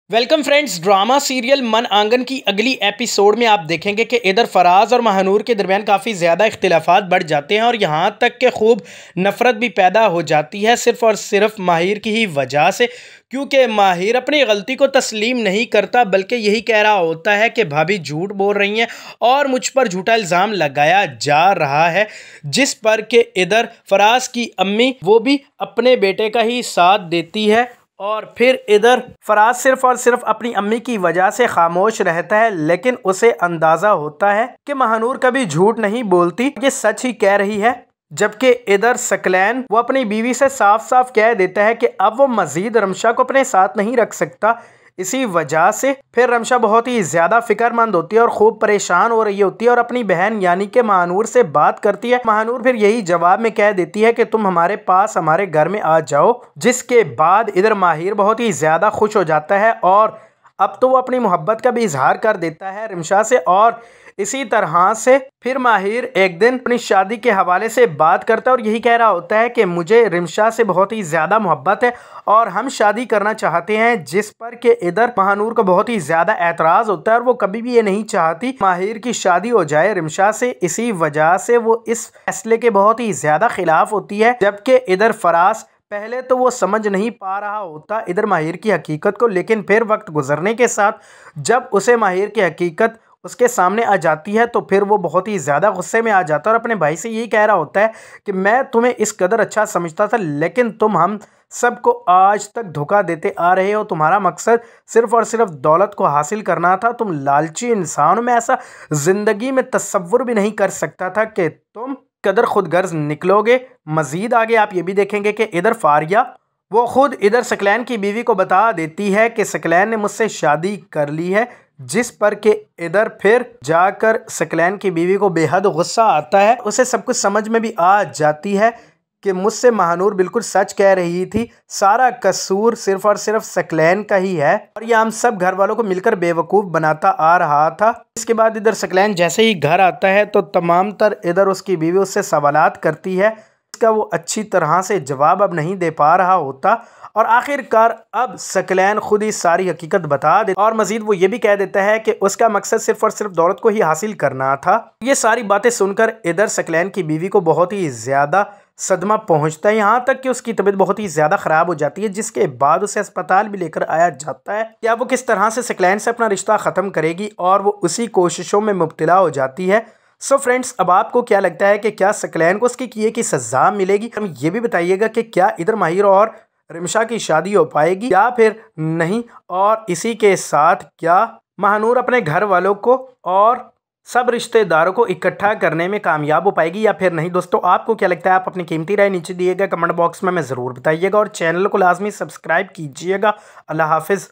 Welcome friends. Drama serial मन आंगन की अगली एपिसोड में आप देखेंगे कि इधर फराज और महानूर के दरमियान काफ़ी ज़्यादा इख्तिलाफात बढ़ जाते हैं और यहाँ तक कि खूब नफ़रत भी पैदा हो जाती है सिर्फ़ और सिर्फ माहिर की ही वजह से, क्योंकि माहिर अपनी गलती को तस्लीम नहीं करता बल्कि यही कह रहा होता है कि भाभी झूठ बोल रही हैं और मुझ पर झूठा इल्ज़ाम लगाया जा रहा है, जिस पर कि इधर फराज की अम्मी वो भी अपने बेटे का ही साथ देती है और फिर इधर फराज सिर्फ और सिर्फ अपनी अम्मी की वजह से खामोश रहता है। लेकिन उसे अंदाज़ा होता है कि महानूर कभी झूठ नहीं बोलती, ये सच ही कह रही है। जबकि इधर सकलैन वो अपनी बीवी से साफ साफ कह देता है कि अब वो मजीद रमशा को अपने साथ नहीं रख सकता। इसी वजह से फिर रमशा बहुत ही ज़्यादा फिक्रमंद होती है और खूब परेशान हो रही होती है और अपनी बहन यानी कि महानूर से बात करती है। महानूर फिर यही जवाब में कह देती है कि तुम हमारे पास हमारे घर में आ जाओ, जिसके बाद इधर माहिर बहुत ही ज़्यादा खुश हो जाता है और अब तो वो अपनी मोहब्बत का भी इजहार कर देता है रिमशा से। और इसी तरह से फिर माहिर एक दिन अपनी शादी के हवाले से बात करता है और यही कह रहा होता है कि मुझे रिमशा से बहुत ही ज़्यादा मोहब्बत है और हम शादी करना चाहते हैं, जिस पर कि इधर महानूर को बहुत ही ज़्यादा एतराज़ होता है और वो कभी भी ये नहीं चाहती माहिर की शादी हो जाए रिमशा से। इसी वजह से वो इस फैसले के बहुत ही ज़्यादा खिलाफ होती है। जबकि इधर फराज पहले तो वो समझ नहीं पा रहा होता इधर माहिर की हकीकत को, लेकिन फिर वक्त गुजरने के साथ जब उसे माहिर की हकीकत उसके सामने आ जाती है तो फिर वो बहुत ही ज़्यादा गुस्से में आ जाता है और अपने भाई से यही कह रहा होता है कि मैं तुम्हें इस कदर अच्छा समझता था, लेकिन तुम हम सबको आज तक धोखा देते आ रहे हो। तुम्हारा मकसद सिर्फ़ और सिर्फ दौलत को हासिल करना था। तुम लालची इंसान हो। मैं ऐसा ज़िंदगी में तसव्वुर भी नहीं कर सकता था कि तुम कदर खुद गर्ज निकलोगे। मज़ीद आगे आप ये भी देखेंगे कि इधर फारिया वो खुद इधर सकलैन की बीवी को बता देती है कि सकलैन ने मुझसे शादी कर ली है, जिस पर कि इधर फिर जाकर सकलैन की बीवी को बेहद गुस्सा आता है। उसे सब कुछ समझ में भी आ जाती है कि मुझसे महानूर बिल्कुल सच कह रही थी, सारा कसूर सिर्फ और सिर्फ सकलैन का ही है और ये हम सब घर वालों को मिलकर बेवकूफ़ बनाता आ रहा था। इसके बाद इधर सकलैन जैसे ही घर आता है तो तमाम तर इधर उसकी बीवी उससे सवालात करती है, इसका वो अच्छी तरह से जवाब अब नहीं दे पा रहा होता और आखिरकार अब सकलैन खुद ही सारी हकीकत बता दे और मजीद वो ये भी कह देता है कि उसका मकसद सिर्फ और सिर्फ दौलत को ही हासिल करना था। ये सारी बातें सुनकर इधर सकलैन की बीवी को बहुत ही ज़्यादा सदमा पहुंचता है, यहाँ तक कि उसकी तबीयत बहुत ही ज़्यादा ख़राब हो जाती है, जिसके बाद उसे अस्पताल भी लेकर आया जाता है। क्या वो किस तरह से सकलैन से अपना रिश्ता ख़त्म करेगी और वो उसी कोशिशों में मुब्तला हो जाती है। सो फ्रेंड्स, अब आपको क्या लगता है कि क्या सकलैन को उसके किए की सज़ा मिलेगी? हम ये भी बताइएगा कि क्या इधर माहिर और रिमशा की शादी हो पाएगी या फिर नहीं, और इसी के साथ क्या महानूर अपने घर वालों को और सब रिश्तेदारों को इकट्ठा करने में कामयाब हो पाएगी या फिर नहीं। दोस्तों, आपको क्या लगता है? आप अपनी कीमती राय नीचे दिए गए कमेंट बॉक्स में ज़रूर बताइएगा और चैनल को लाजमी सब्सक्राइब कीजिएगा। अल्लाह हाफिज़।